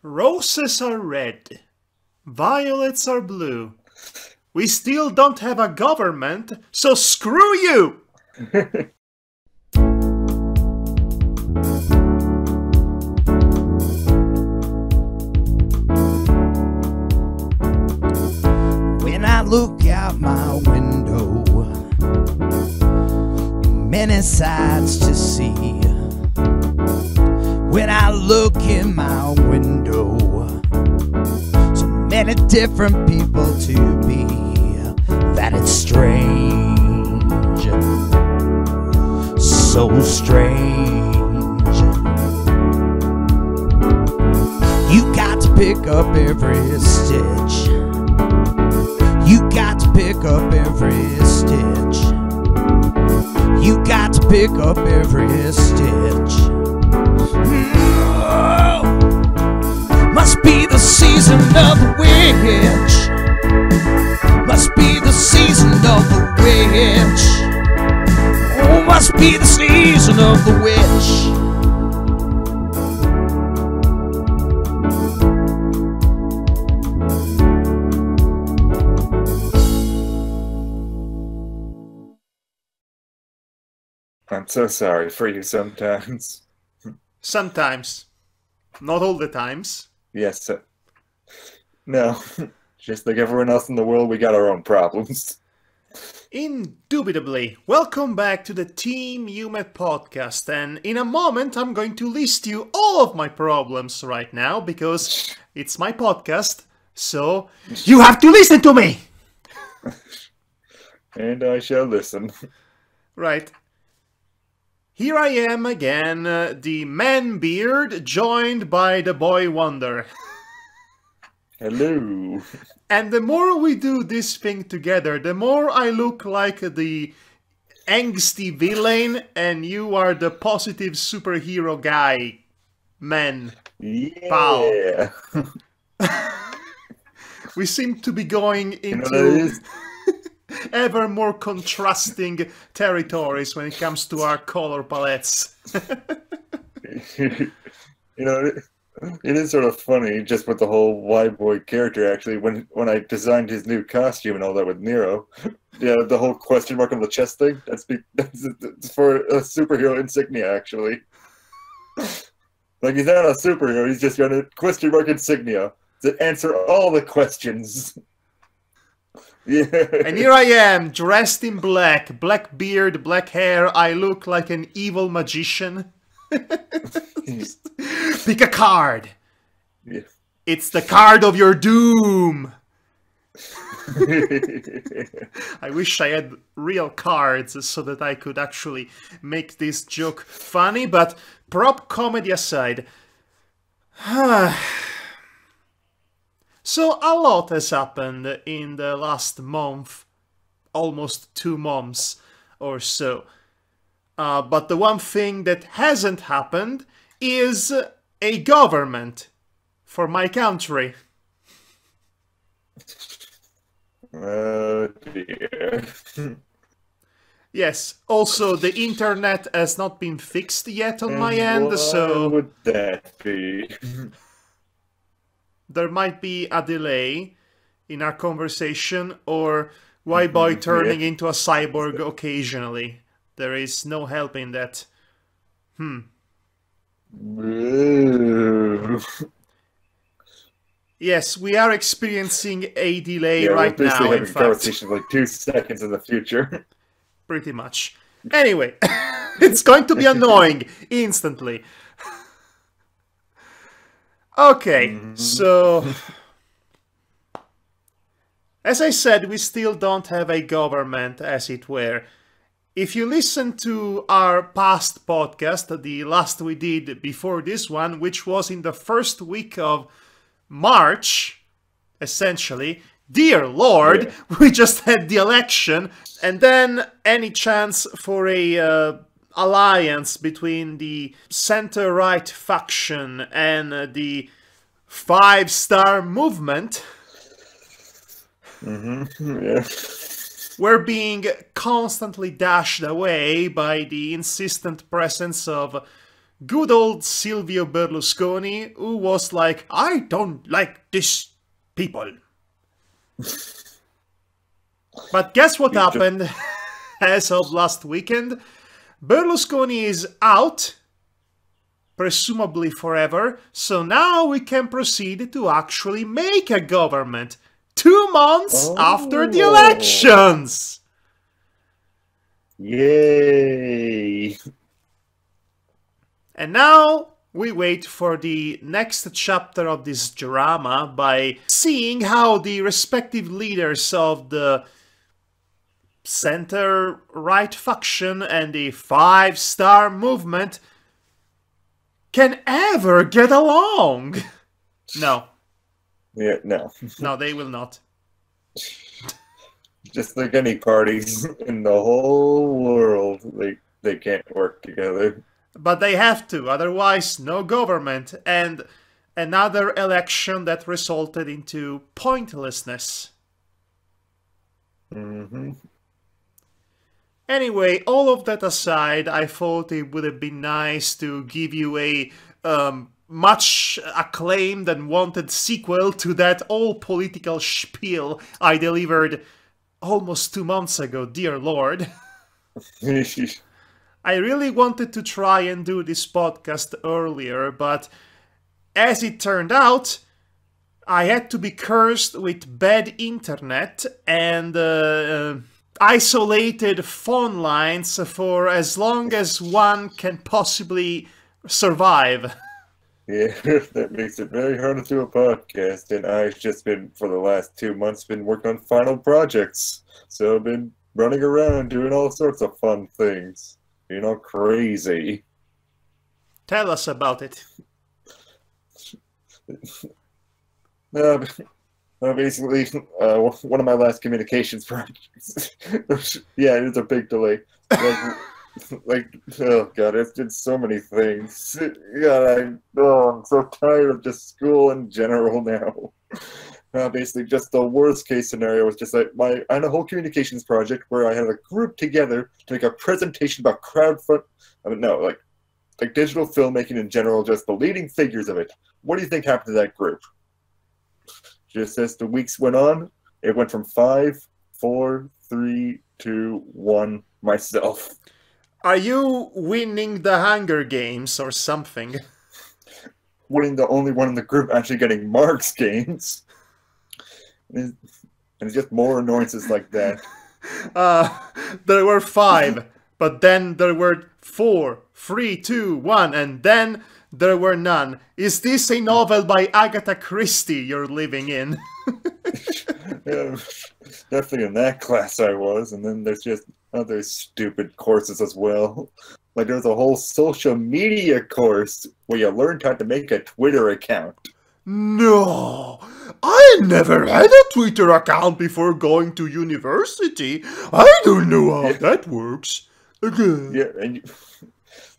Roses are red, violets are blue. We still don't have a government, so screw you! When I look out my window, many sights to see. When I look in my window, so many different people to be, that it's strange, so strange. You got to pick up every stitch. You got to pick up every stitch. You got to pick up every stitch. Must be the season of the witch. Must be the season of the witch. Oh, must be the season of the witch. I'm so sorry for you sometimes. Sometimes. Not all the times. Yes, sir. No, just like everyone else in the world, we got our own problems. Indubitably. Welcome back to the Team Yume podcast, and in a moment I'm going to list you all of my problems right now, because it's my podcast, so you have to listen to me! And I shall listen. Right. Here I am again, the man beard, joined by the boy wonder. Hello. And the more we do this thing together, the more I look like the angsty villain, and you are the positive superhero guy, man. Yeah. Pal. We seem to be going into ever more contrasting territories when it comes to our color palettes. You know, it is sort of funny just with the whole WhyBoy character, actually, when I designed his new costume and all that with Nero. Yeah, the whole question mark on the chest thing, that's for a superhero insignia, actually. Like, he's not a superhero, he's just got a question mark insignia to answer all the questions. Yeah. And here I am, dressed in black, black beard, black hair. I look like an evil magician. Pick a card. Yeah. It's the card of your doom. I wish I had real cards so that I could actually make this joke funny, but prop comedy aside. So a lot has happened in the last month, almost 2 months or so. But the one thing that hasn't happened is a government for my country. Oh dear. Yes, also the internet has not been fixed yet on my end, so... What would that be? There might be a delay in our conversation, or WhyBoy turning into a cyborg occasionally. There is no help in that. Yes, we are experiencing a delay right now, in fact. Conversation like 2 seconds in the future. Pretty much. Anyway, it's going to be annoying instantly. Okay, so... As I said, we still don't have a government, as it were. If you listen to our past podcast, the last we did before this one, which was in the first week of March, essentially, dear Lord, we just had the election, and then any chance for a alliance between the center-right faction and the 5-star movement were being constantly dashed away by the insistent presence of good old Silvio Berlusconi, who was like, I don't like this people. But guess what happened as of last weekend? Berlusconi is out, presumably forever, so now we can proceed to actually make a government 2 months after the elections! Yay! And now we wait for the next chapter of this drama by seeing how the respective leaders of the center-right faction and the five-star movement can ever get along. No. Yeah, no. No, they will not. Just like any parties in the whole world, they can't work together. But they have to, otherwise no government, and another election that resulted into pointlessness. Mm-hmm. Anyway, all of that aside, I thought it would have been nice to give you a much acclaimed and wanted sequel to that all-political spiel I delivered almost 2 months ago, dear lord. I really wanted to try and do this podcast earlier, but as it turned out, I had to be cursed with bad internet and isolated phone lines for as long as one can possibly survive. Yeah, that makes it very hard to do a podcast, and I've just been, for the last 2 months, been working on final projects. So I've been running around doing all sorts of fun things. You know, crazy. Tell us about it. Basically, one of my last communications projects. Yeah, it's a big delay. Oh god, it's did so many things. God, I'm so tired of just school in general now. Basically, just the worst case scenario was just like I had a whole communications project where I had a group together to make a presentation about like digital filmmaking in general, just the leading figures of it. What do you think happened to that group? Just as the weeks went on, it went from 5, 4, 3, 2, 1, myself. Are you winning the Hunger Games or something? Winning the only one in the group actually getting marks games. And it's just more annoyances like that. There were 5, but then there were 4, 3, 2, 1, and then there were none. Is this a novel by Agatha Christie you're living in? Yeah, definitely in that class I was, and then there's just other stupid courses as well. Like there's a whole social media course where you learned how to make a Twitter account. No, I never had a Twitter account before going to university. I don't know how that works. Yeah,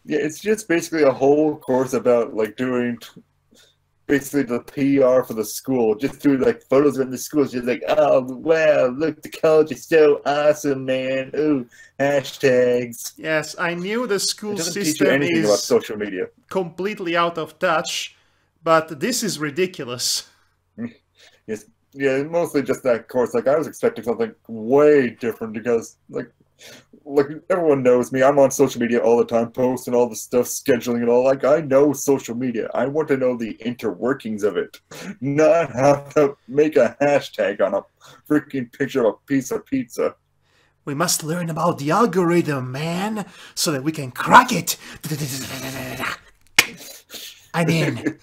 yeah, it's just basically a whole course about like doing basically the PR for the school. Just do like photos in the schools. Just like, oh wow, look, the college is so awesome, man. Ooh, hashtags. Yes, I knew the school Teach you system anything about is social media. completely out of touch, but this is ridiculous. Yes, yeah, mostly just that course. Like I was expecting something way different because like everyone knows me. I'm on social media all the time, posting all the stuff, scheduling it all. Like I know social media. I want to know the interworkings of it, not how to make a hashtag on a freaking picture of a piece of pizza. We must learn about the algorithm, man, so that we can crack it. I'm in.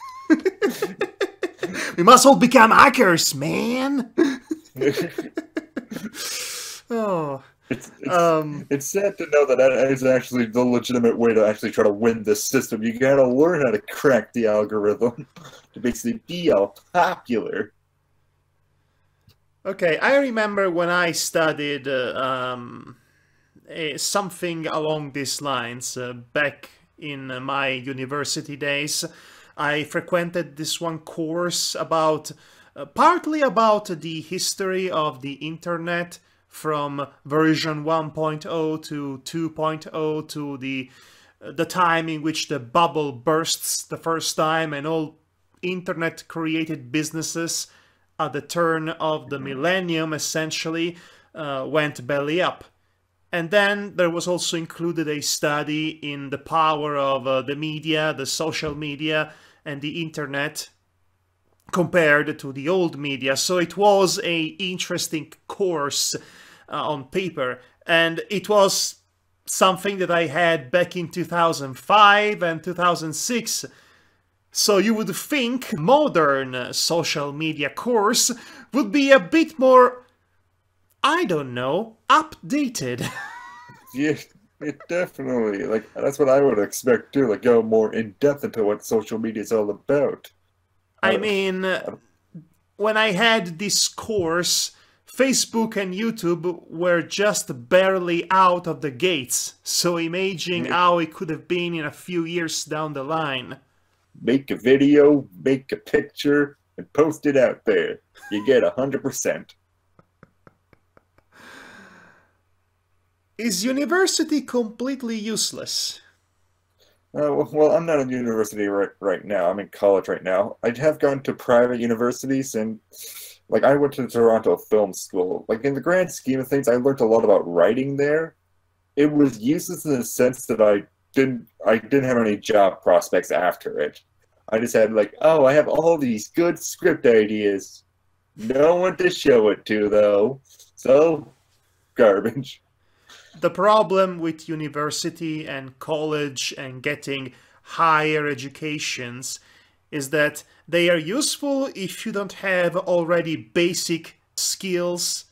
We must all become hackers, man. Oh. It's sad to know that that is actually the legitimate way to actually try to win this system. You gotta learn how to crack the algorithm to basically be all popular. Okay, I remember when I studied something along these lines back in my university days. I frequented this one course about, partly about the history of the internet from version 1.0 to 2.0 to the the time in which the bubble bursts the first time and all internet-created businesses at the turn of the millennium essentially went belly up. And then there was also included a study in the power of the media, the social media, and the internet compared to the old media. So it was a interesting course on paper, and it was something that I had back in 2005 and 2006. So you would think modern social media course would be a bit more, I don't know, updated. Yeah, it definitely, like, that's what I would expect too, like, go more in depth into what social media is all about. I mean, when I had this course, Facebook and YouTube were just barely out of the gates, so imagine how it could have been in a few years down the line. Make a video, make a picture, and post it out there. You get 100%. Is university completely useless? Well, I'm not in university right now. I'm in college right now. I have gone to private universities, and like I went to the Toronto Film School. Like in the grand scheme of things, I learned a lot about writing there. It was useless in the sense that I didn't have any job prospects after it. I just had like, oh, I have all these good script ideas. No one to show it to though. So, garbage. The problem with university and college and getting higher educations is that they are useful if you don't have already basic skills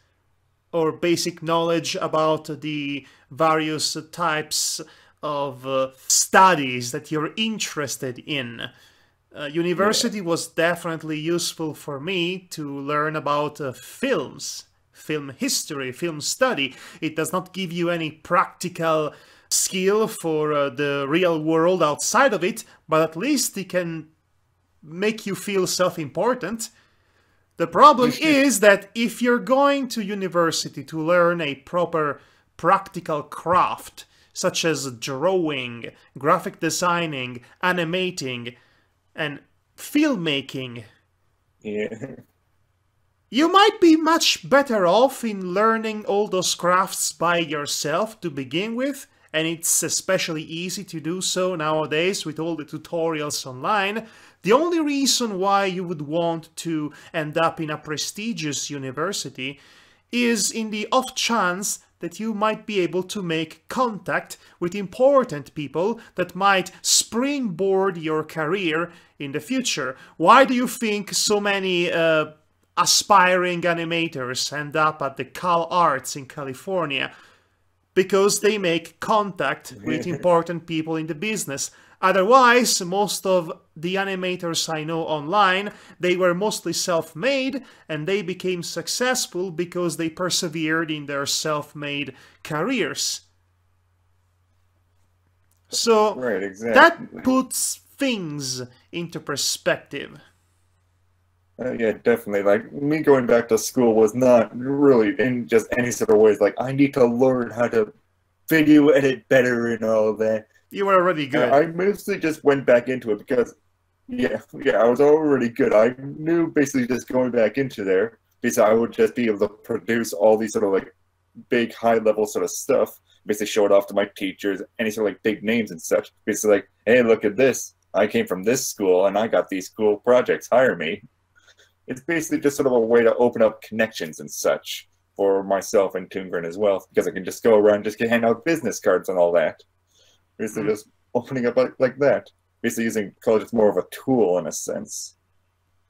or basic knowledge about the various types of studies that you're interested in. University was definitely useful for me to learn about films, film history, film study. It does not give you any practical skill for the real world outside of it, but at least it can make you feel self-important. The problem is that if you're going to university to learn a proper practical craft, such as drawing, graphic designing, animating, and filmmaking, you might be much better off in learning all those crafts by yourself to begin with, and it's especially easy to do so nowadays with all the tutorials online. The only reason why you would want to end up in a prestigious university is in the off chance that you might be able to make contact with important people that might springboard your career in the future. Why do you think so many aspiring animators end up at the Cal Arts in California? Because they make contact with important people in the business. Otherwise, most of the animators I know online, they were mostly self-made, and they became successful because they persevered in their self-made careers. So that puts things into perspective. Yeah, definitely. Like, me going back to school was not really in just any sort of ways. Like, I need to learn how to video edit better and all that. You were already good. I mostly just went back into it because, yeah, I was already good. I knew basically just going back into there, because I would just be able to produce all these sort of like big, high-level sort of stuff, basically show it off to my teachers, any sort of like big names and such. Basically like, hey, look at this. I came from this school and I got these cool projects. Hire me. It's basically just sort of a way to open up connections and such for myself and Toongren as well, because I can just go around and just hand out business cards and all that. Basically just opening up like that. Basically using college as more of a tool in a sense.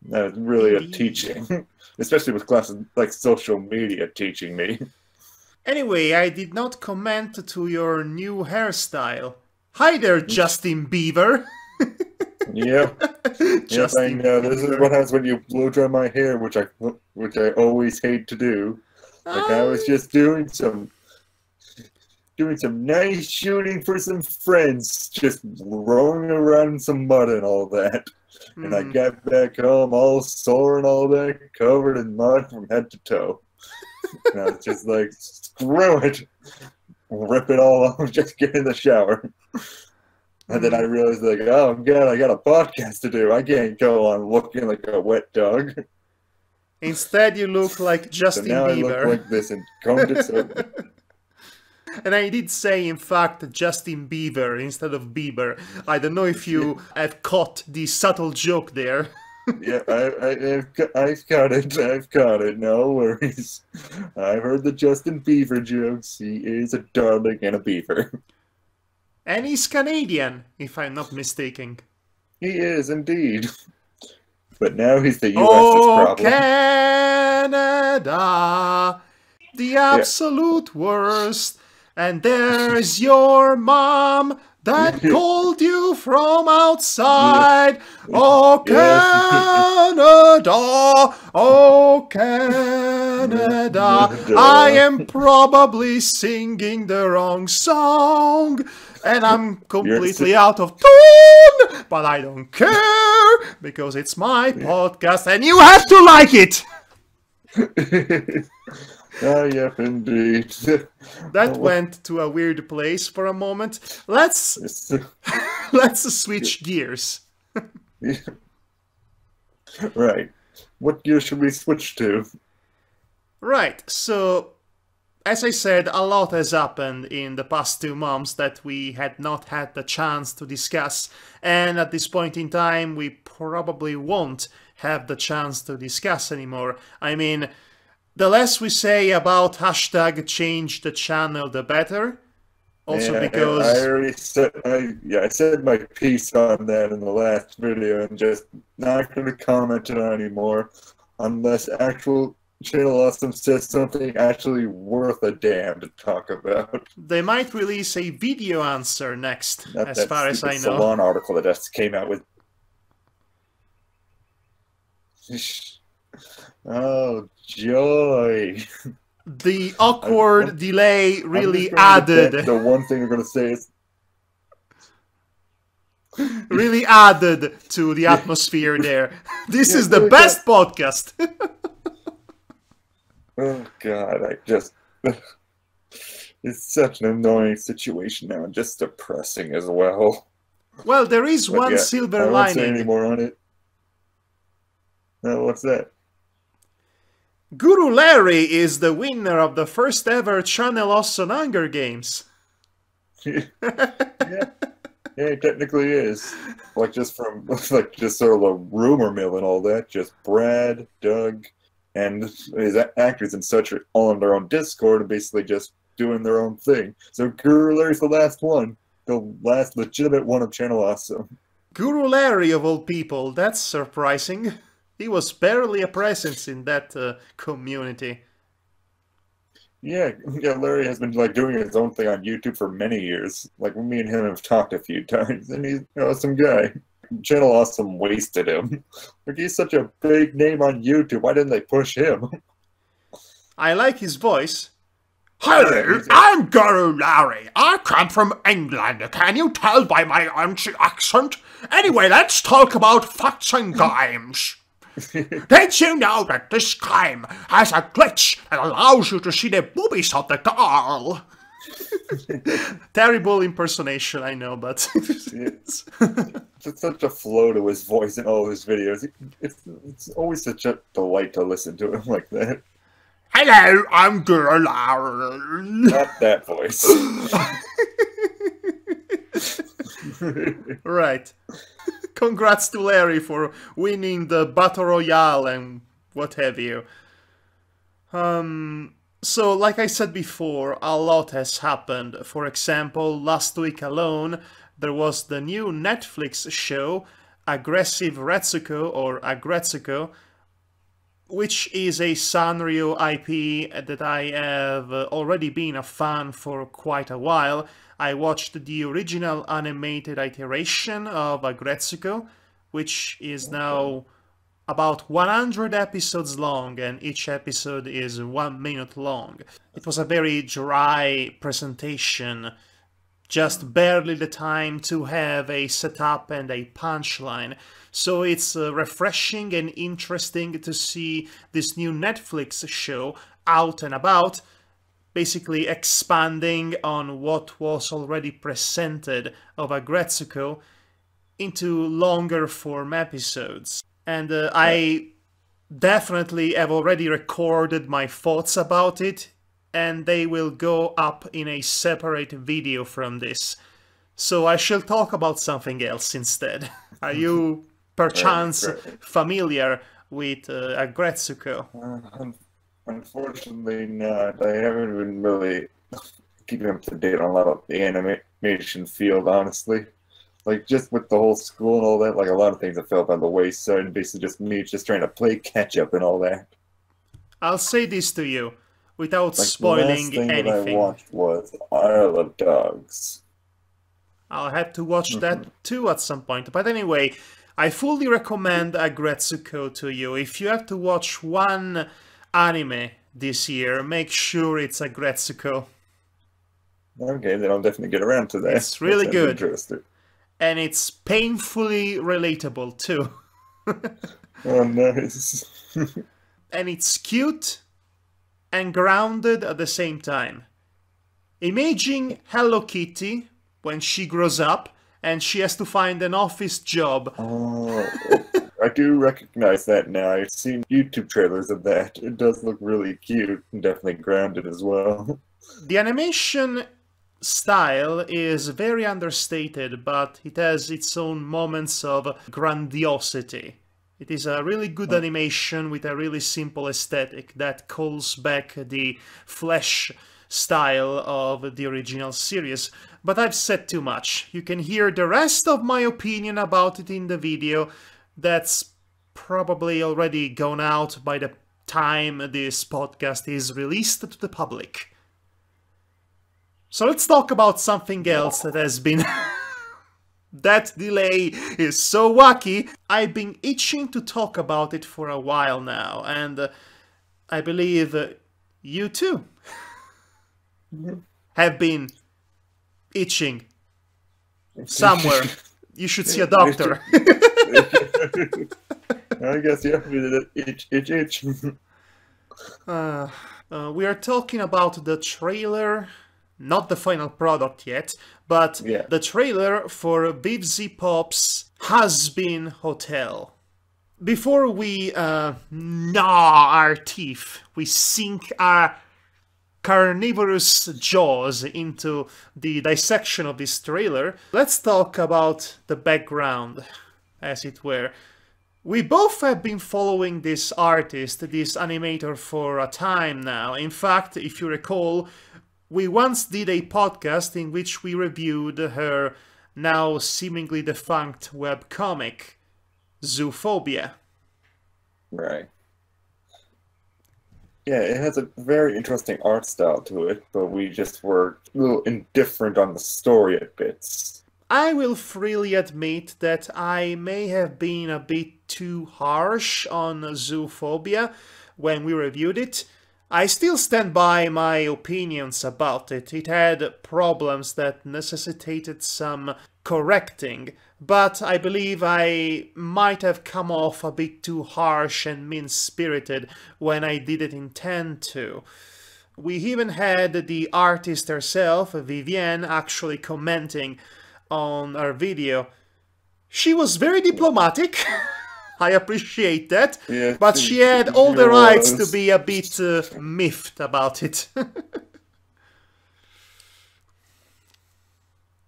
Not really a teaching. Especially with classes like social media teaching me. Anyway, I did not comment to your new hairstyle. Hi there, Justin Bieber! Yep. Yep, I know. This is what happens when you blow dry my hair, which I always hate to do. Like I was just doing some nice shooting for some friends, just rolling around in some mud and all that. And I got back home all sore and all that, covered in mud from head to toe. And I was just like, screw it. Rip it all off, just get in the shower. And then I realized, like, oh god, I got a podcast to do. I can't go on looking like a wet dog. Instead, you look like So Justin now I Bieber. look like this and combed it so. And I did say, in fact, Justin Bieber instead of Bieber. I don't know if you have caught the subtle joke there. Yeah, I've got it. I've got it. No worries. I've heard the Justin Bieber jokes. He is a darling and a beaver. And he's Canadian, if I'm not mistaken. He is indeed. But now he's the US's Oh, problem. Canada, the absolute worst. And there's your mom that called you from outside. Oh, Canada, oh, Canada. I am probably singing the wrong song. And I'm completely out of tune. But I don't care because it's my podcast and you have to like it. Ah, yep, indeed. That went to a weird place for a moment. Let's switch gears. Right. What gear should we switch to? Right, so as I said, a lot has happened in the past 2 months that we had not had the chance to discuss, and at this point in time we probably won't have the chance to discuss anymore. I mean, the less we say about hashtag change the channel, the better. Also because... I already said, I said my piece on that in the last video and just not going to comment on it anymore unless actual Channel Awesome says something actually worth a damn to talk about. They might release a video answer next, Not as far as I know. Salon article that just came out with... Oh, joy. The awkward delay really added. The one thing I'm going to say is... really added to the atmosphere there. This is the best podcast. Oh, God, I just... It's such an annoying situation now, and just depressing as well. Well, there is But one yeah, silver I won't say any lining. more on it. What's that? Guru Larry is the winner of the first ever Channel Awesome Hunger Games. Yeah, it technically is. Like just from like just sort of a rumor mill and all that. Just Brad, Doug, and his actors and such are all on their own Discord and basically just doing their own thing. So Guru Larry's the last one, the last legitimate one of Channel Awesome. Guru Larry of all people, that's surprising. He was barely a presence in that community. Yeah, Larry has been like doing his own thing on YouTube for many years. Like me and him have talked a few times, and he's an awesome guy. Channel Awesome wasted him. Like he's such a big name on YouTube. Why didn't they push him? I like his voice. Hello, I'm Guru Larry. I come from England. Can you tell by my accent? Anyway, let's talk about facts and games. Did you know that this game has a glitch that allows you to see the boobies of the girl? Terrible impersonation, I know, but... It's such a flow to his voice in all his videos. It's always such a delight to listen to him like that. Hello, I'm Guru Larry. Not that voice. Right. Congrats to Larry for winning the Battle Royale and what have you. So, like I said before, a lot has happened. For example, last week alone, there was the new Netflix show, Aggretsuko or Aggretsuko, which is a Sanrio IP that I have already been a fan for quite a while. I watched the original animated iteration of Aggretsuko, which is now about 100 episodes long, and each episode is 1 minute long. It was a very dry presentation, just barely the time to have a setup and a punchline. So it's refreshing and interesting to see this new Netflix show out and about. basically expanding on what was already presented of Aggretsuko into longer form episodes. And I definitely have already recorded my thoughts about it, and they will go up in a separate video from this. So I shall talk about something else instead. Are you perchance familiar with Aggretsuko? Unfortunately not. I haven't been really keeping up to date on a lot of the animation field, honestly. Like, just with the whole school and all that, like, a lot of things have fell by the wayside, and basically just me just trying to play catch-up and all that. I'll say this to you, without like, spoiling the last thing anything. that I watched was Isle of Dogs. I'll have to watch that too at some point. But anyway, I fully recommend Aggretsuko to you. If you have to watch one anime this year, make sure it's Aggretsuko. Okay, then I'll definitely get around to that. It's really good. Interesting. And it's painfully relatable too. Oh, nice. And it's cute and grounded at the same time. Imagine Hello Kitty when she grows up and she has to find an office job. Oh, I do recognize that now. I've seen YouTube trailers of that. It does look really cute and definitely grounded as well. The animation style is very understated, but it has its own moments of grandiosity. It is a really good animation with a really simple aesthetic that calls back the flesh style of the original series. But I've said too much. You can hear the rest of my opinion about it in the video that's probably already gone out by the time this podcast is released to the public. So let's talk about something else that has been... That delay is so wacky. I've been itching to talk about it for a while now, and I believe you too have been itching somewhere. You should see a doctor. I guess you have to itch. We are talking about the trailer, not the final product yet, but the trailer for Bivsy Pop's Hazbin Hotel. Before we gnaw our teeth, we sink our carnivorous jaws into the dissection of this trailer, let's talk about the background, as it were. We both have been following this artist, this animator, for a time now. In fact, if you recall, we once did a podcast in which we reviewed her now seemingly defunct webcomic, Zoophobia. Right. Yeah, it has a very interesting art style to it, but we just were a little indifferent on the story at bits. I will freely admit that I may have been a bit too harsh on Zoophobia when we reviewed it. I still stand by my opinions about it. It had problems that necessitated some correcting, but I believe I might have come off a bit too harsh and mean-spirited when I didn't intend to. We even had the artist herself, Vivienne, actually commenting on our video. She was very diplomatic. I appreciate that, but she had all the rights to be a bit miffed about it.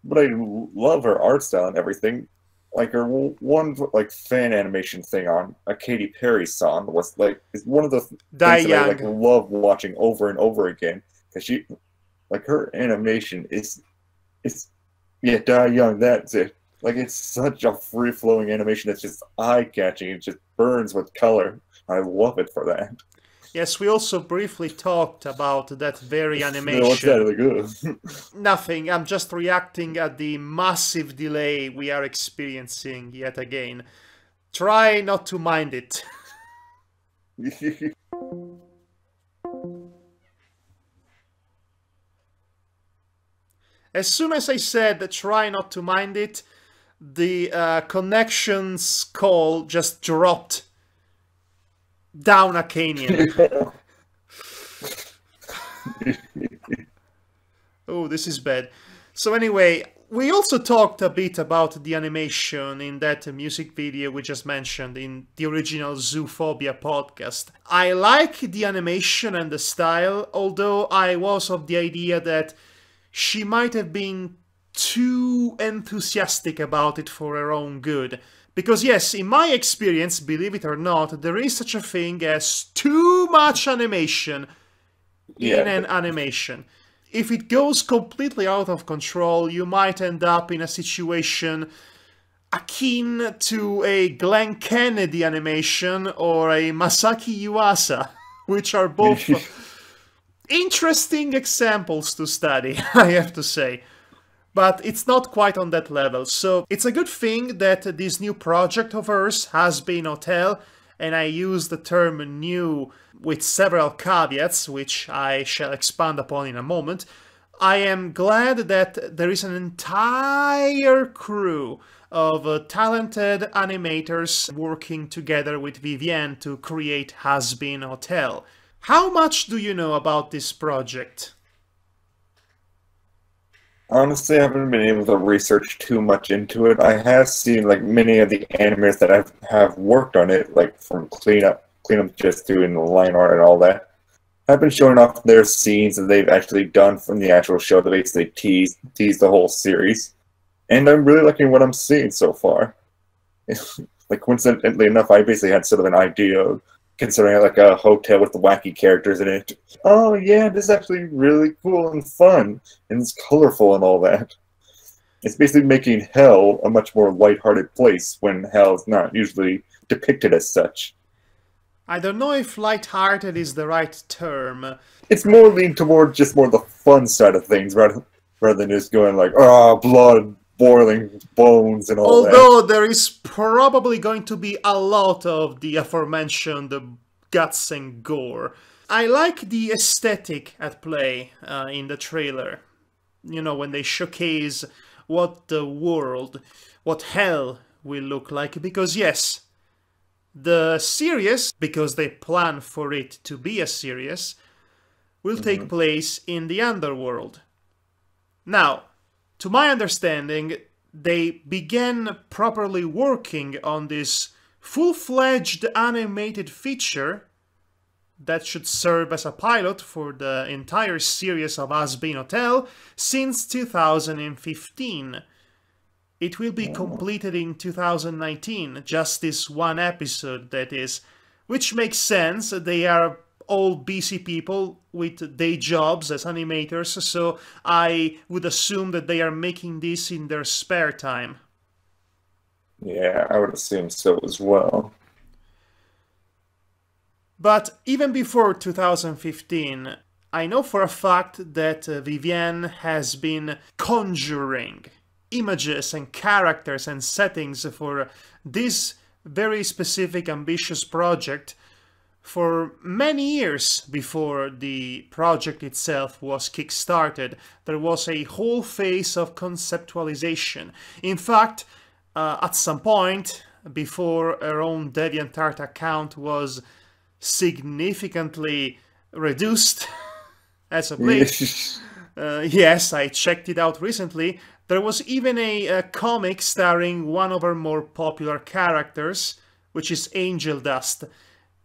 But I love her art style and everything. Like her one fan animation thing on a Katy Perry song was is one of the things that I love watching over and over again. Cause she, her animation is Die Young. That's it. It's such a free-flowing animation. It's just eye-catching. It just burns with color. I love it for that. Yes, we also briefly talked about that very animation. What's that good? Nothing. I'm just reacting at the massive delay we are experiencing yet again. Try not to mind it. As soon as I said try not to mind it, the connections call just dropped down a canyon. Oh, this is bad. So anyway, we also talked a bit about the animation in that music video we just mentioned in the original Zoophobia podcast. I like the animation and the style, although I was of the idea that she might have been too enthusiastic about it for her own good. Because yes, in my experience, believe it or not, there is such a thing as too much animation in an animation. If it goes completely out of control, you might end up in a situation akin to a Glenn Kennedy animation or a Masaki Yuasa, which are both interesting examples to study, I have to say. But it's not quite on that level, so it's a good thing that this new project of hers, Hazbin Hotel, and I use the term new with several caveats, which I shall expand upon in a moment. I am glad that there is an entire crew of talented animators working together with Vivienne to create Hazbin Hotel. How much do you know about this project? Honestly, I haven't been able to research too much into it. I have seen like many of the animators that have worked on it, like from cleanup just doing the line art and all that, have been showing off their scenes that they've actually done from the actual show that basically tease the whole series. And I'm really liking what I'm seeing so far. Like coincidentally enough, I basically had sort of an idea of considering it like a hotel with the wacky characters in it. Oh yeah, this is actually really cool and fun, and it's colorful and all that. It's basically making hell a much more lighthearted place when hell is not usually depicted as such. I don't know if lighthearted is the right term. It's more leaned toward just more the fun side of things rather than just going like, blood, boiling bones and all that. Although there is probably going to be a lot of the aforementioned guts and gore. I like the aesthetic at play in the trailer. You know, when they showcase what the world, what hell will look like. Because yes, the series, because they plan for it to be a series, will take place in the underworld. Now, to my understanding, they began properly working on this full-fledged animated feature that should serve as a pilot for the entire series of Hazbin Hotel since 2015. It will be completed in 2019, just this one episode, that is, which makes sense. They are all busy people with day jobs as animators, so I would assume that they are making this in their spare time. Yeah, I would assume so as well. But even before 2015, I know for a fact that Vivienne has been conjuring images and characters and settings for this very specific, ambitious project for many years before the project itself was kickstarted. There was a whole phase of conceptualization. In fact, at some point, before her own DeviantArt account was significantly reduced as of late, yes, I checked it out recently, there was even a comic starring one of her more popular characters, which is Angel Dust,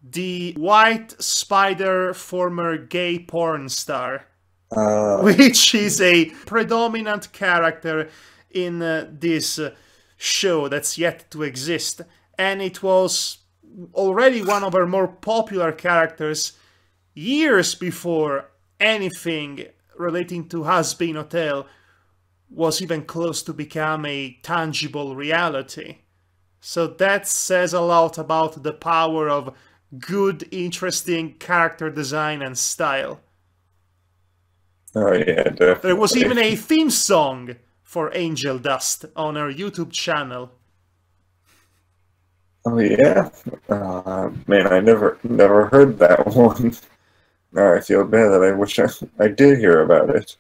the white spider former gay porn star, which is a predominant character in this show that's yet to exist. And it was already one of her more popular characters years before anything relating to Hazbin Hotel was even close to become a tangible reality. So that says a lot about the power of good, interesting character design and style. Oh yeah, definitely. There was even a theme song for Angel Dust on her YouTube channel. Oh yeah? Man, I never heard that one. Now I feel bad that I wish I did hear about it.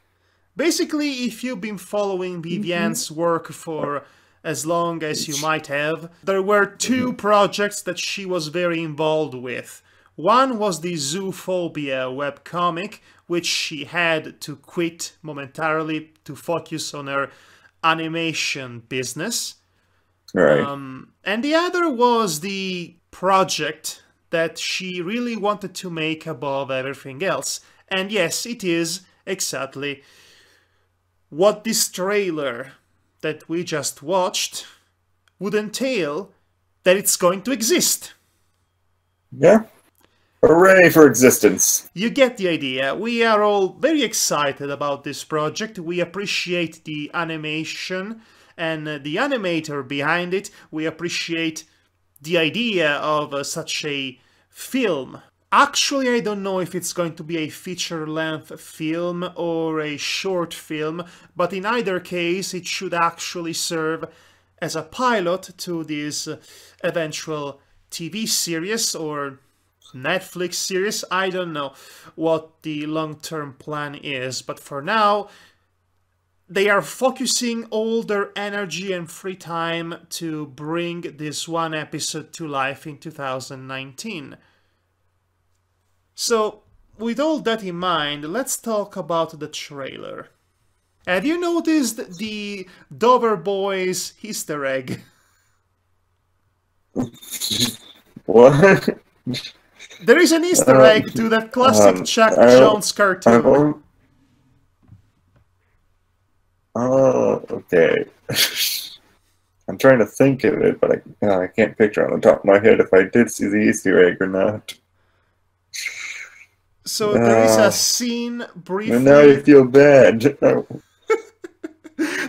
Basically, if you've been following Vivienne's work for as long as you might have, there were two projects that she was very involved with. One was the Zoophobia webcomic, which she had to quit momentarily to focus on her animation business. Right. And the other was the project that she really wanted to make above everything else. And yes, it is exactly what this trailer that we just watched would entail, that it's going to exist. Yeah. Hooray for existence. You get the idea. We are all very excited about this project. We appreciate the animation and the animator behind it. We appreciate the idea of such a film. Actually, I don't know if it's going to be a feature-length film or a short film, but in either case, it should actually serve as a pilot to this eventual TV series or Netflix series. I don't know what the long-term plan is, but for now, they are focusing all their energy and free time to bring this one episode to life in 2019. So, with all that in mind, let's talk about the trailer. Have you noticed the Dover Boys Easter egg? What? There is an Easter egg to that classic Chuck Jones cartoon. Oh, okay. I'm trying to think of it, but I can't picture on the top of my head if I did see the Easter egg or not. So there is a scene briefly... And now I feel bad.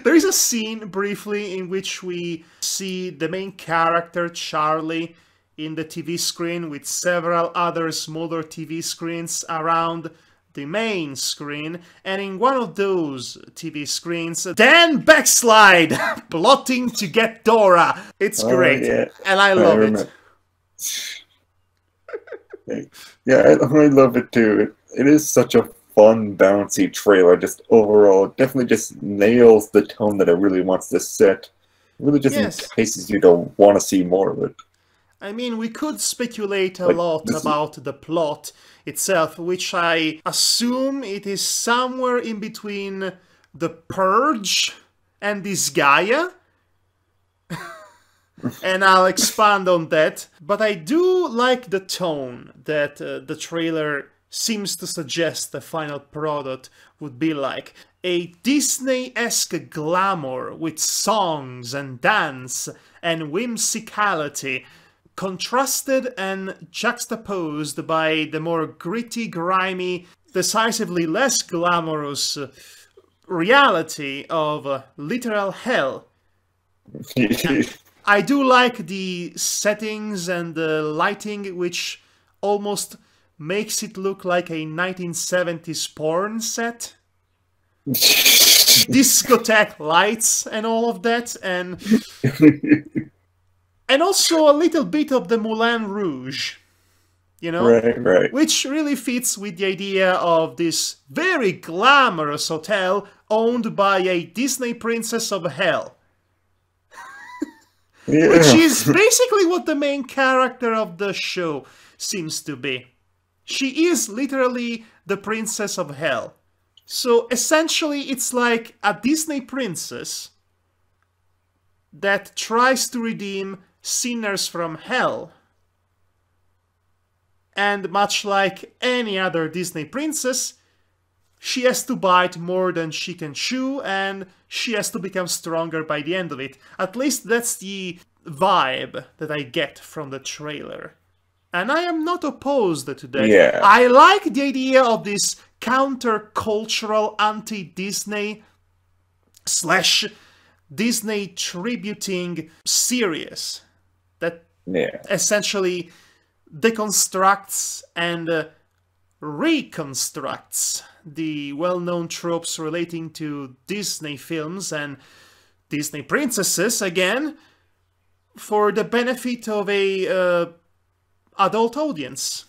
There is a scene briefly in which we see the main character, Charlie, in the TV screen with several other smaller TV screens around the main screen, and in one of those TV screens, Dan backslide, plotting to get Dora. It's great, yeah. and I love it. Yeah, I love it too. It is such a fun, bouncy trailer. Just overall, it definitely just nails the tone that it really wants to set. It really just entices you to want to see more of it. I mean, we could speculate a lot about the plot itself, which I assume it is somewhere in between The Purge and Disgaea. And I'll expand on that. But I do like the tone that the trailer seems to suggest the final product would be like. A Disney-esque glamour with songs and dance and whimsicality, contrasted and juxtaposed by the more gritty, grimy, decisively less glamorous reality of literal hell. I do like the settings and the lighting, which almost makes it look like a 1970s porn set. Discotheque lights and all of that, and also a little bit of the Moulin Rouge, you know? Right. Which really fits with the idea of this very glamorous hotel owned by a Disney princess of hell. Yeah. Which is basically what the main character of the show seems to be. She is literally the princess of hell. So essentially it's like a Disney princess that tries to redeem sinners from hell. And much like any other Disney princess, she has to bite more than she can chew, and she has to become stronger by the end of it. At least that's the vibe that I get from the trailer. And I am not opposed to that. Yeah. I like the idea of this counter-cultural anti-Disney / Disney tributing series that essentially deconstructs and reconstructs the well-known tropes relating to Disney films and Disney princesses, again, for the benefit of a adult audience.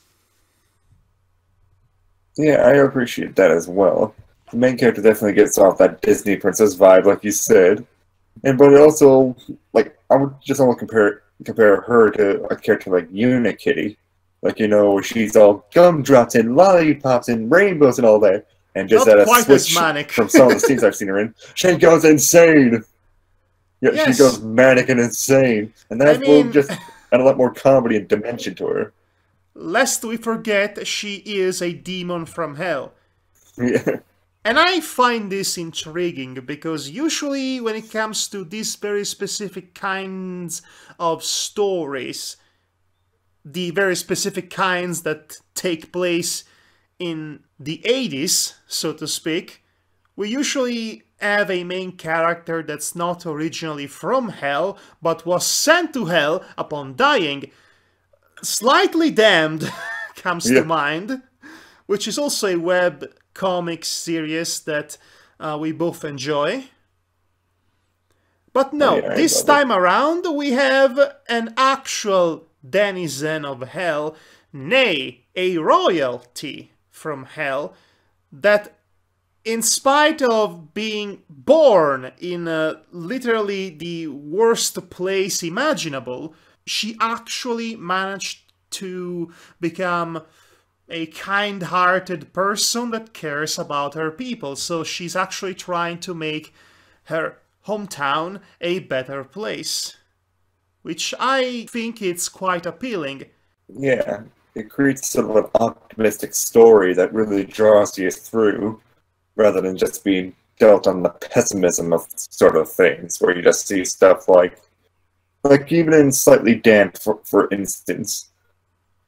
Yeah, I appreciate that as well. The main character definitely gets off that Disney princess vibe, like you said. But it also, like, I would just almost compare her to a character like Yume. Like, you know, she's all gumdrops and lollipops and rainbows and all that. And just Not at a quite as switch manic. from some of the scenes I've seen her in, she goes insane. Yeah, Yes. she goes manic and insane. And that's just add a lot more comedy and dimension to her. Lest we forget, she is a demon from hell. Yeah. And I find this intriguing because usually when it comes to these very specific kinds of stories, the very specific kinds that take place in the 80s, so to speak, we usually have a main character that's not originally from hell, but was sent to hell upon dying. Slightly Damned comes to mind, which is also a web comic series that we both enjoy. But no, this time around we have an actual denizen of hell, nay, a royalty from hell, that in spite of being born in literally the worst place imaginable, she actually managed to become a kind-hearted person that cares about her people. So she's actually trying to make her hometown a better place, which I think it's quite appealing. Yeah, it creates sort of an optimistic story that really draws you through, rather than just being dealt on the pessimism of sort of things, where you just see stuff like even in Slightly Damned, for instance,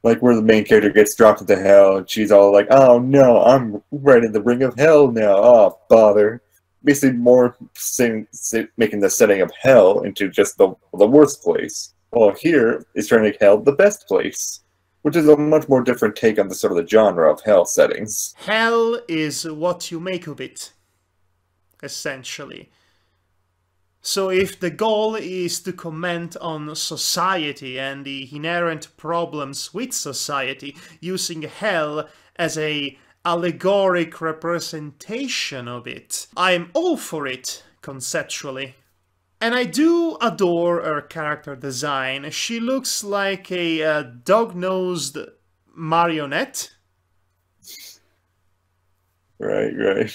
like where the main character gets dropped into hell, and she's all like, "Oh no, I'm right in the ring of hell now. Oh bother!" Basically, more making the setting of hell into just the worst place. Well, here is trying to make hell the best place, which is a much more different take on the sort of the genre of hell settings. Hell is what you make of it, essentially. So if the goal is to comment on society and the inherent problems with society, using hell as a allegoric representation of it, I'm all for it, conceptually. And I do adore her character design. She looks like a dog-nosed marionette. Right.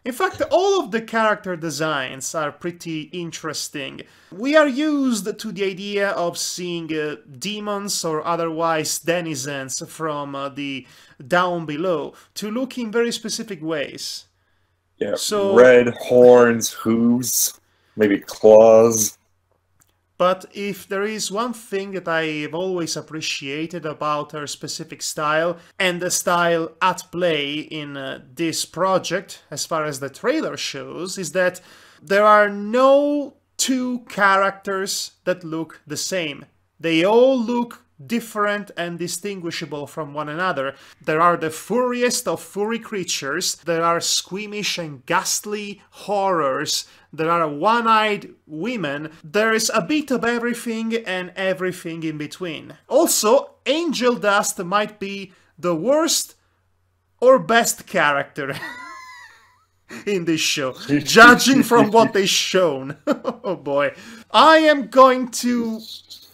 In fact, all of the character designs are pretty interesting. We are used to the idea of seeing demons or otherwise denizens from the down below to look in very specific ways. Yeah, so, red horns, hooves, maybe claws. But if there is one thing that I've always appreciated about her specific style, and the style at play in this project, as far as the trailer shows, is that there are no two characters that look the same. They all look different and distinguishable from one another. There are the furriest of furry creatures, there are squeamish and ghastly horrors, there are one-eyed women, there is a bit of everything and everything in between. Also, Angel Dust might be the worst or best character in this show, judging from what they've shown. Oh boy. I am going to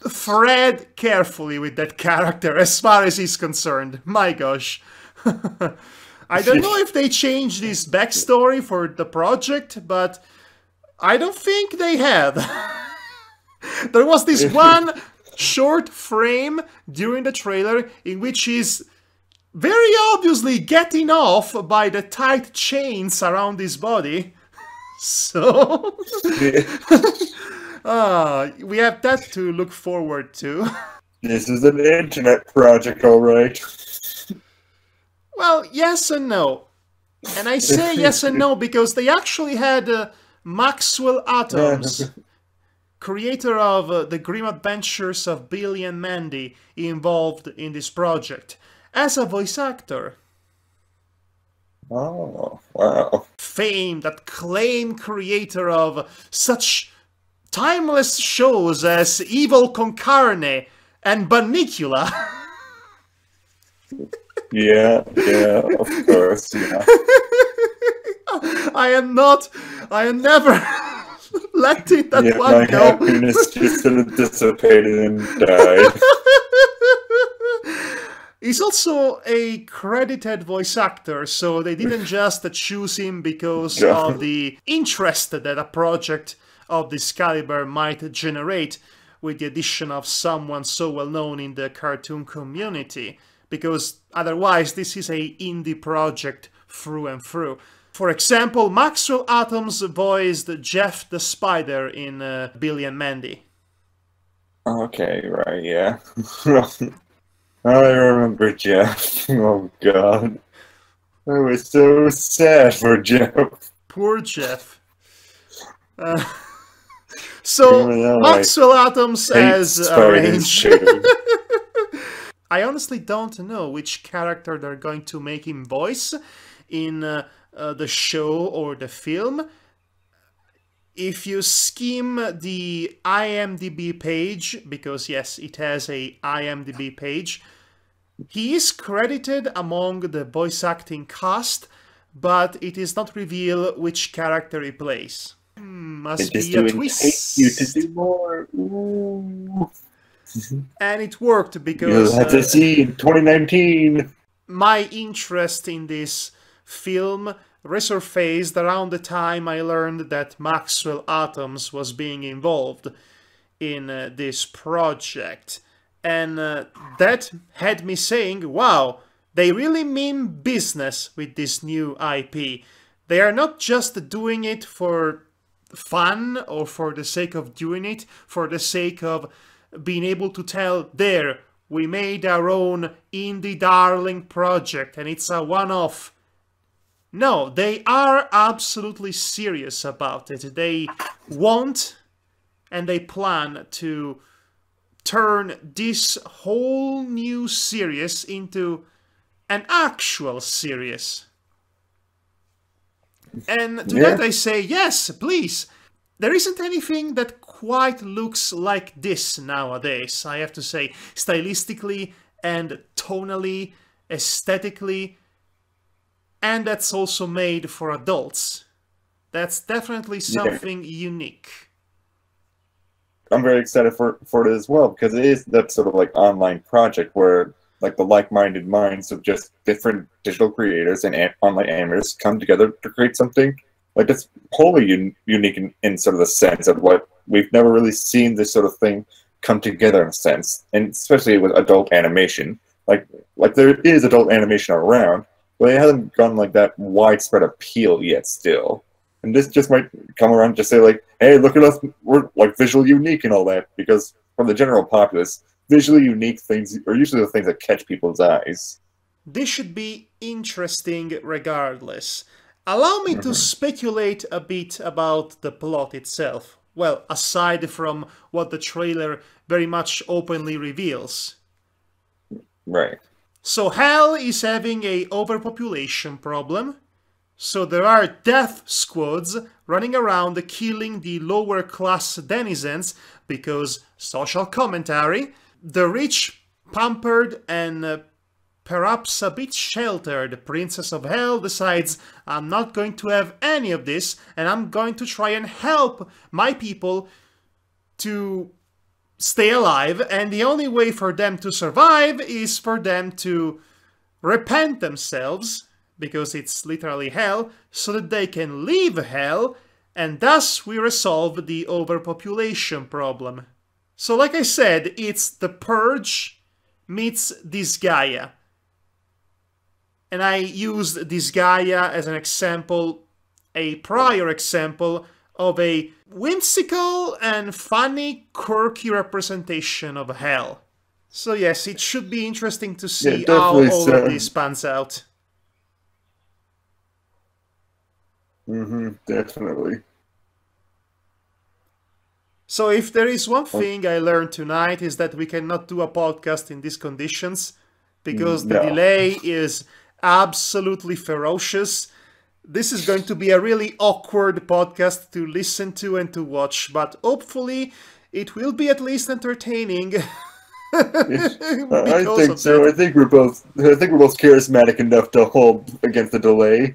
thread carefully with that character as far as he's concerned. My gosh. I don't know if they changed his backstory for the project, but I don't think they have. There was this one short frame during the trailer in which he's very obviously getting off by the tight chains around his body. So we have that to look forward to. This is an internet project, all right. Well, yes and no. And I say yes and no because they actually had Maxwell Atoms, creator of The Grim Adventures of Billy and Mandy, involved in this project as a voice actor. Oh, wow. Famed, acclaimed creator of such timeless shows as Evil Con Carne and Bunnicula. Yeah, of course, yeah. I am never letting that one my go. happiness just sort of dissipated and died. He's also a credited voice actor, so they didn't just choose him because of the interest that a project of this caliber might generate with the addition of someone so well known in the cartoon community, because otherwise this is a indie project through and through. For example, Maxwell Atoms voiced Jeff the Spider in Billy and Mandy. Okay, right, yeah. I remember Jeff. Oh, God. I was so sad for Jeff. Poor Jeff. So, Maxwell Atoms has arranged... I honestly don't know which character they're going to make him voice in the show or the film. If you skim the IMDb page, because yes, it has a IMDb page, he is credited among the voice acting cast, but it is not revealed which character he plays. Must be a twist. You to do more. Ooh. And it worked because... You'll have to see in 2019. My interest in this film resurfaced around the time I learned that Maxwell Atoms was being involved in this project. And that had me saying, wow, they really mean business with this new IP. They are not just doing it for fun or for the sake of doing it, for the sake of being able to tell, there, we made our own indie darling project and it's a one-off. No, they are absolutely serious about it. They want and they plan to turn this whole new series into an actual series. And to that I say, yes, please. There isn't anything that quite looks like this nowadays, I have to say. Stylistically and tonally, aesthetically. And that's also made for adults. That's definitely something unique. I'm very excited for it as well, because it is that sort of like online project where like the like-minded minds of just different digital creators and online animators come together to create something like that's wholly unique in sort of the sense of what we've never really seen this sort of thing come together in a sense, and especially with adult animation. Like there is adult animation around, but it hasn't gone like that widespread appeal yet still. And this just might come around to say like, hey, look at us, we're like visually unique and all that, because from the general populace, visually unique things are usually the things that catch people's eyes. This should be interesting regardless. Allow me to speculate a bit about the plot itself. Well, aside from what the trailer very much openly reveals. Right. So Hell is having a overpopulation problem. So there are death squads running around killing the lower class denizens because social commentary. The rich, pampered, and perhaps a bit sheltered Princess of Hell decides, I'm not going to have any of this, and I'm going to try and help my people to stay alive, and the only way for them to survive is for them to repent themselves, because it's literally hell, so that they can leave hell, and thus we resolve the overpopulation problem. So like I said, it's The Purge meets Disgaea. And I used Disgaea as an example, a prior example of a whimsical and funny, quirky representation of hell. So yes, it should be interesting to see how all of this pans out. Definitely. So if there is one thing I learned tonight is that we cannot do a podcast in these conditions because the delay is absolutely ferocious. This is going to be a really awkward podcast to listen to and to watch, but hopefully it will be at least entertaining. I think so. I think we're both charismatic enough to hold against the delay.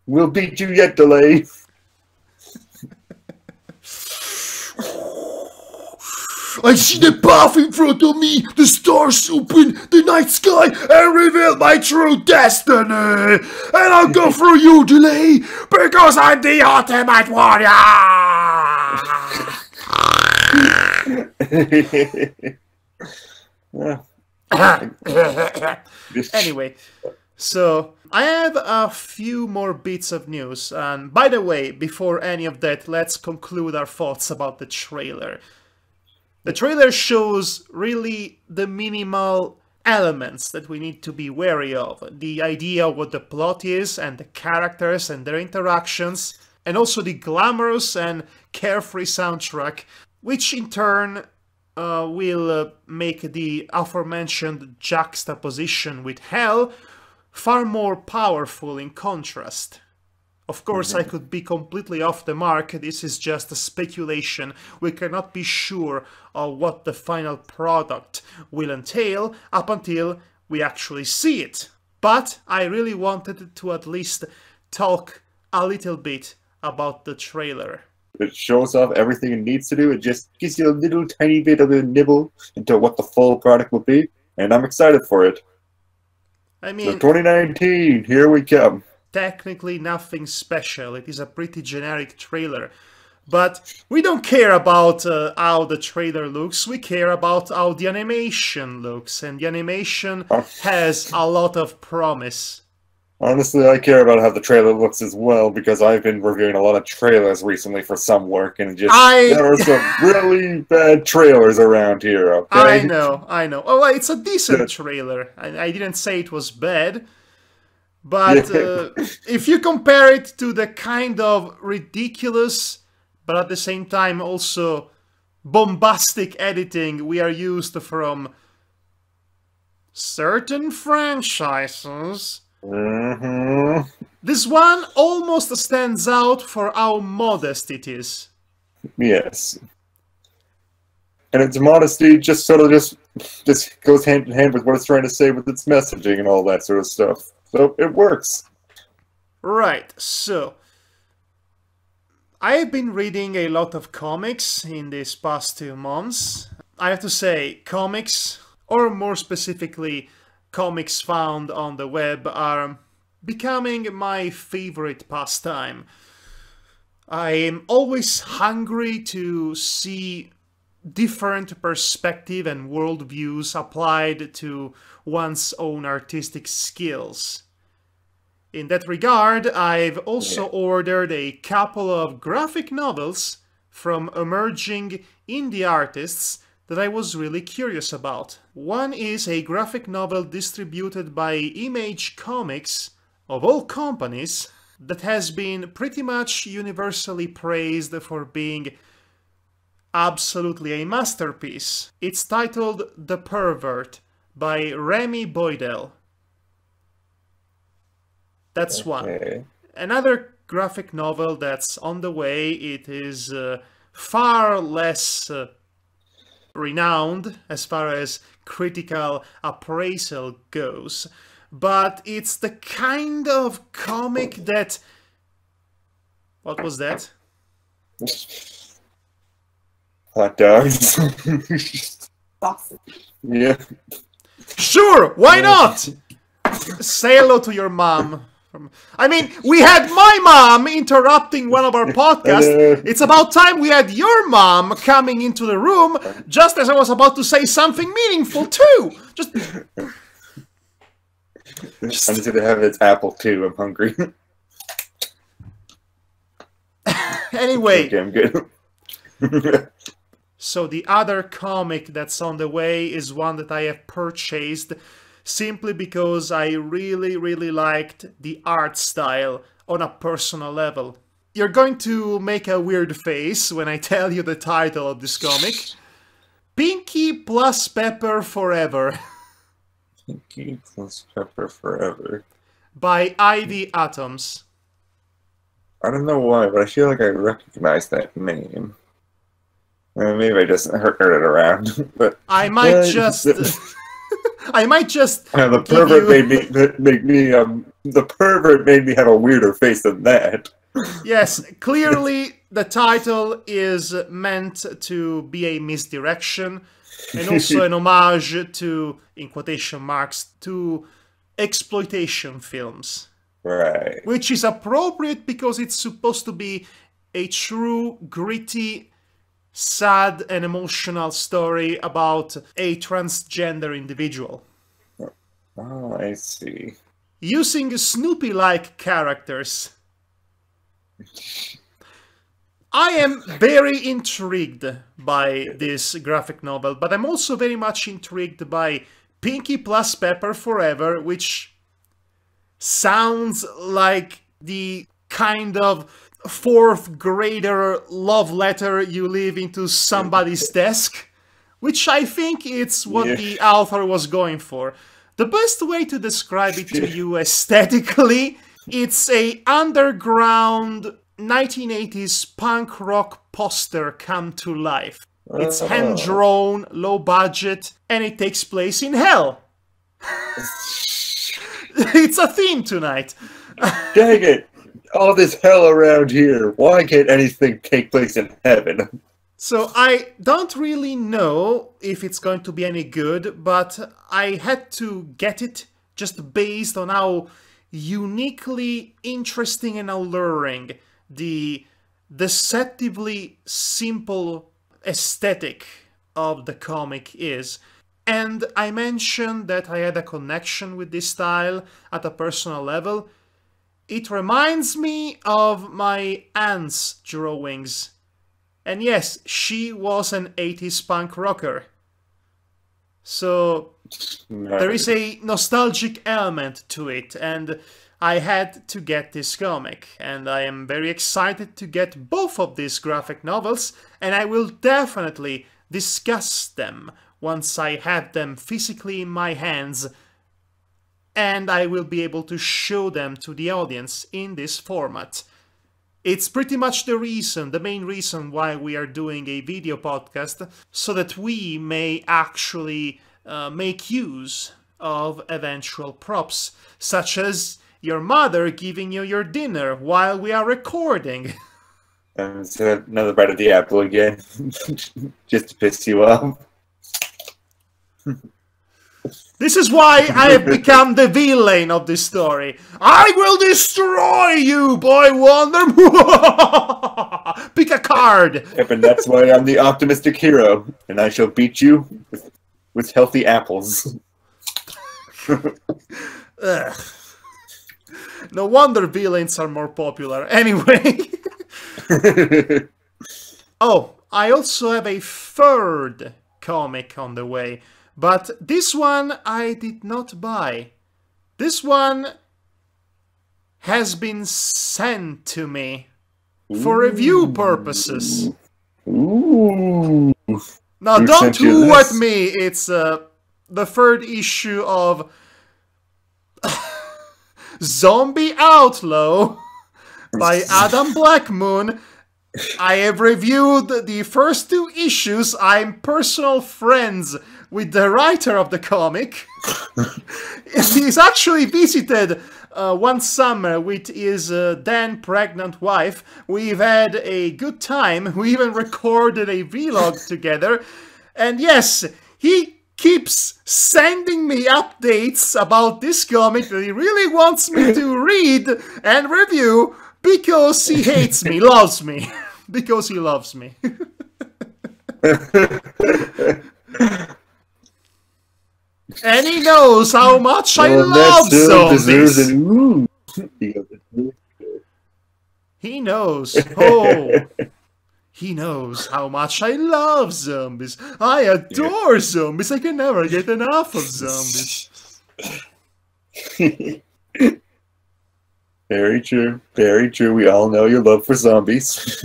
We'll beat you yet, delay. I see the path in front of me, the stars open, the night sky, and reveal my true destiny. And I'll go through you, delay, because I'm the ultimate warrior. Anyway, so I have a few more bits of news, and by the way, before any of that, let's conclude our thoughts about the trailer. The trailer shows really the minimal elements that we need to be wary of. The idea of what the plot is, and the characters and their interactions, and also the glamorous and carefree soundtrack, which in turn will make the aforementioned juxtaposition with hell far more powerful in contrast. Of course, I could be completely off the mark. This is just a speculation. We cannot be sure of what the final product will entail up until we actually see it. But I really wanted to at least talk a little bit about the trailer. It shows off everything it needs to do. It just gives you a little tiny bit of a nibble into what the full product will be. And I'm excited for it. I mean, so 2019, here we come. Technically nothing special. It is a pretty generic trailer. But we don't care about how the trailer looks. We care about how the animation looks. And the animation has a lot of promise. Honestly, I care about how the trailer looks as well, because I've been reviewing a lot of trailers recently for some work, and there are some really bad trailers around here, okay? I know. Oh, well, it's a decent trailer. I didn't say it was bad, but if you compare it to the kind of ridiculous, but at the same time also bombastic editing we are used to from certain franchises... This one almost stands out for how modest it is. Yes. And its modesty just sort of just goes hand in hand with what it's trying to say with its messaging and all that sort of stuff. So it works. Right, so I've been reading a lot of comics in these past 2 months. I have to say, comics, or more specifically, comics found on the web, are becoming my favorite pastime. I am always hungry to see different perspective and worldviews applied to one's own artistic skills. In that regard, I've also ordered a couple of graphic novels from emerging indie artists that I was really curious about. One is a graphic novel distributed by Image Comics, of all companies, that has been pretty much universally praised for being absolutely a masterpiece. It's titled The Pervert by Remy Boydell. That's one. Another graphic novel that's on the way, it is far less renowned as far as critical appraisal goes, but it's the kind of comic that... What was that? Hot dogs. Yeah. Sure, why not? Say hello to your mom. I mean, we had my mom interrupting one of our podcasts. It's about time we had your mom coming into the room just as I was about to say something meaningful too. I'm just gonna have its apple too. I'm hungry. Anyway. Okay, I'm good. So the other comic that's on the way is one that I have purchased simply because I really, really liked the art style on a personal level. You're going to make a weird face when I tell you the title of this comic. Pinky plus Pepper Forever. Pinky plus Pepper Forever. By Ivy Atoms. I don't know why, but I feel like I recognize that name. Maybe I just heard it around. But I might just... I might just. The pervert made me the pervert made me have a weirder face than that. Yes, clearly the title is meant to be a misdirection and also an homage to, in quotation marks, to exploitation films. Right. Which is appropriate because it's supposed to be a true, gritty, sad and emotional story about a transgender individual. Oh, I see. Using Snoopy-like characters. I am very intrigued by this graphic novel, but I'm also very much intrigued by Pinky Plus Pepper Forever, which sounds like the kind of fourth grader love letter you leave into somebody's desk, which I think it's what the author was going for. The best way to describe it to you aesthetically, it's a underground 1980s punk rock poster come to life. It's hand-drawn, low budget, and it takes place in hell. It's a theme tonight. Dang it! All this hell around here. Why can't anything take place in heaven? So I don't really know if it's going to be any good, but I had to get it just based on how uniquely interesting and alluring the deceptively simple aesthetic of the comic is. And I mentioned that I had a connection with this style at a personal level. It reminds me of my aunt's drawings. And yes, she was an 80s punk rocker. So there is a nostalgic element to it, and I had to get this comic. And I am very excited to get both of these graphic novels, and I will definitely discuss them once I have them physically in my hands, and I will be able to show them to the audience in this format. It's pretty much the main reason why we are doing a video podcast, so that we may actually make use of eventual props, such as your mother giving you your dinner while we are recording. So another bite of the apple again, just to piss you off. This is why I have become the villain of this story. I will destroy you, Boy Wonder! Pick a card! Yep, and that's why I'm the optimistic hero, and I shall beat you with healthy apples. Ugh. No wonder villains are more popular. Anyway. Oh, I also have a third comic on the way. But this one I did not buy. This one has been sent to me for review purposes. Ooh. Now, Who don't sent you woo this? at me. It's the third issue of Zombie Outlaw by Adam Blackmoon. I have reviewed the first two issues. I'm personal friends with the writer of the comic. He's actually visited one summer with his then pregnant wife. We've had a good time. We even recorded a vlog together. And yes, he keeps sending me updates about this comic that he really wants me to read and review because he hates me, loves me. Because he loves me. And he knows how much I love zombies. He knows. Oh, he knows how much I love zombies. I adore zombies. I can never get enough of zombies. Very true. Very true. We all know your love for zombies.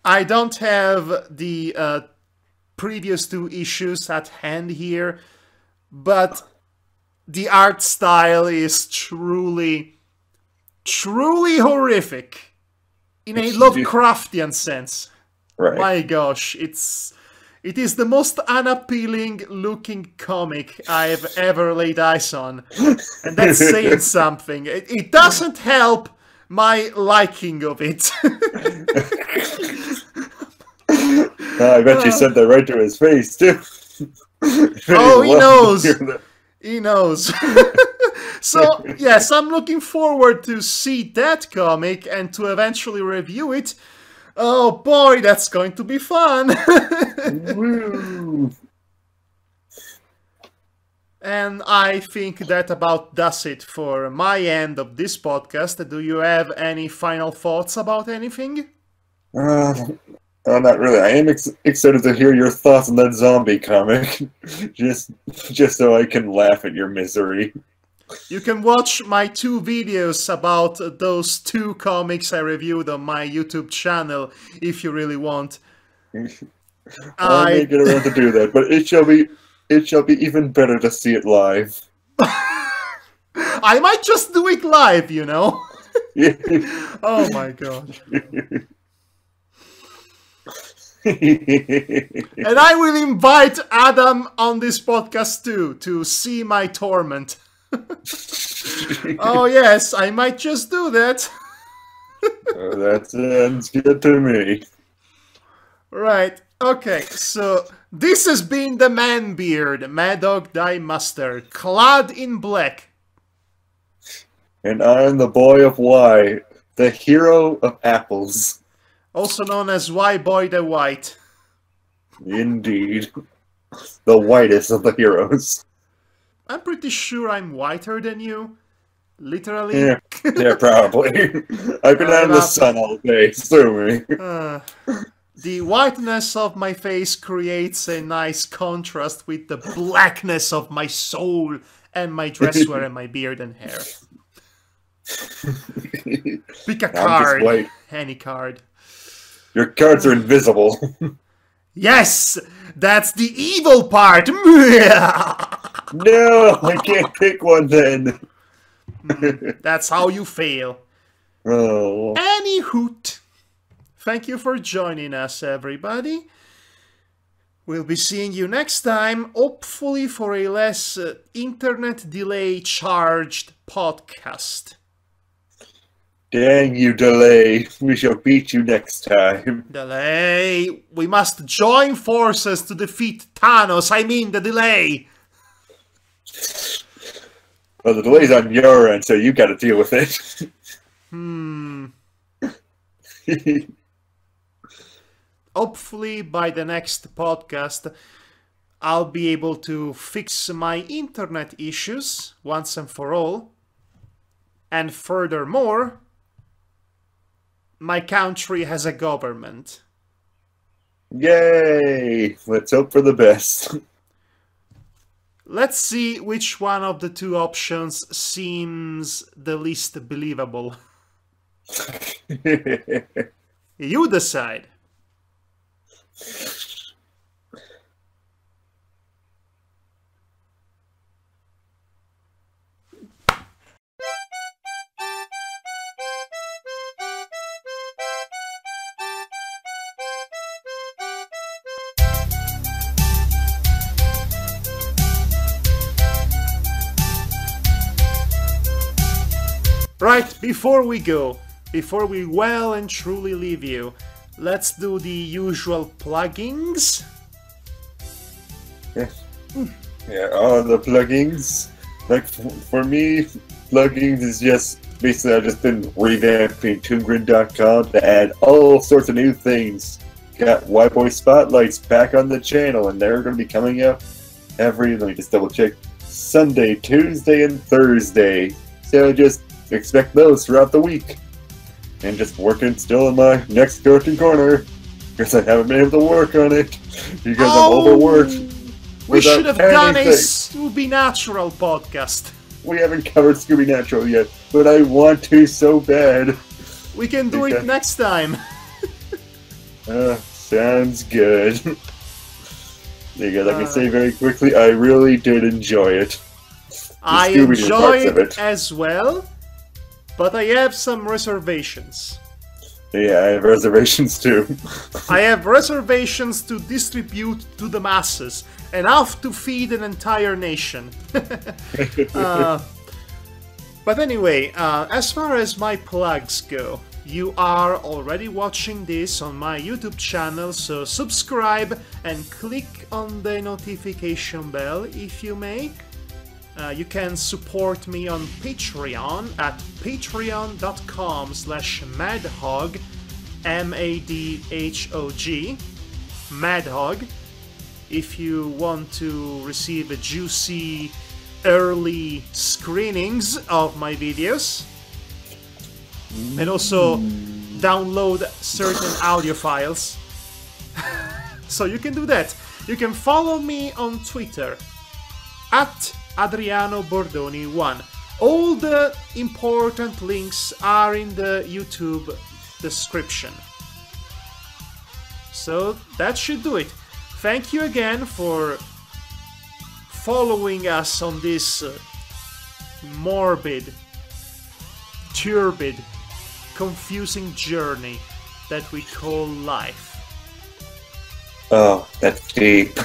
I don't have the previous two issues at hand here, but the art style is truly horrific in a Lovecraftian sense. Right. My gosh, it's It is the most unappealing looking comic I've ever laid eyes on. And that's saying something. It doesn't help my liking of it. I bet you sent that right to his face, too. Oh, he knows. He knows. So, yes, I'm looking forward to see that comic and to eventually review it. Oh boy, that's going to be fun! Woo. And I think that about does it for my end of this podcast. Do you have any final thoughts about anything? Not really. I am excited to hear your thoughts on that zombie comic. just so I can laugh at your misery. You can watch my 2 videos about those 2 comics I reviewed on my YouTube channel, if you really want. I may get around to do that, but it shall be even better to see it live. I might just do it live, you know? Oh my god. And I will invite Adam on this podcast too, to see my torment. Oh yes, I might just do that. That sounds good to me. Right, okay, so this has been the man beard, Madhog Die Mustard, clad in black. And I'm the boy of Y, the hero of apples. Also known as WhyBoy the White. Indeed. The whitest of the heroes. I'm pretty sure I'm whiter than you. Literally. Yeah, probably. I've been out in the sun all day, sue me. The whiteness of my face creates a nice contrast with the blackness of my soul and my dress wear and my beard and hair. Pick a card. Any card. Your cards are invisible. Yes! That's the evil part! No, I can't pick one then. That's how you fail. Oh. Any hoot. Thank you for joining us, everybody. We'll be seeing you next time, hopefully for a less internet delay charged podcast. Dang you, Delay. We shall beat you next time. Delay! We must join forces to defeat Thanos, I mean the Delay! Well, the delay's on your end, so you gotta deal with it. Hopefully by the next podcast I'll be able to fix my internet issues once and for all. And furthermore, my country has a government. Yay! Let's hope for the best. Let's see which one of the 2 options seems the least believable. You decide. Right, before we go, before we well and truly leave you, let's do the usual pluggings. Yeah, all the plugins. Like, for me, plugins is just, basically I've just been revamping ToonGrid.com to add all sorts of new things. Got WhyBoy Spotlights back on the channel, and they're going to be coming up every, let me just double check, Sunday, Tuesday, and Thursday. So just expect those throughout the week. And just working still in my next Cartoon Corner, because I haven't been able to work on it, because I'm overworked. We should have done a Scooby Natural podcast. We haven't covered Scooby Natural yet, but I want to so bad. We can do it next time. Sounds good. Because I can say very quickly, I really did enjoy it. I enjoy it as well, but I have some reservations. Yeah, I have reservations too. I have reservations to distribute to the masses, enough to feed an entire nation. But anyway, as far as my plugs go, you are already watching this on my YouTube channel, so subscribe and click on the notification bell if you may. You can support me on Patreon at patreon.com/madhog, M-A-D-H-O-G, Madhog, if you want to receive a juicy early screenings of my videos, and also download certain audio files. So you can do that. You can follow me on Twitter at Adriano Bordoni 1. All the important links are in the YouTube description. So that should do it. Thank you again for following us on this morbid, turbid, confusing journey that we call life. Oh, that's deep.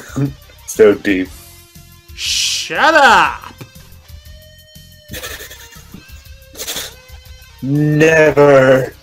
So deep. Shut up! Never.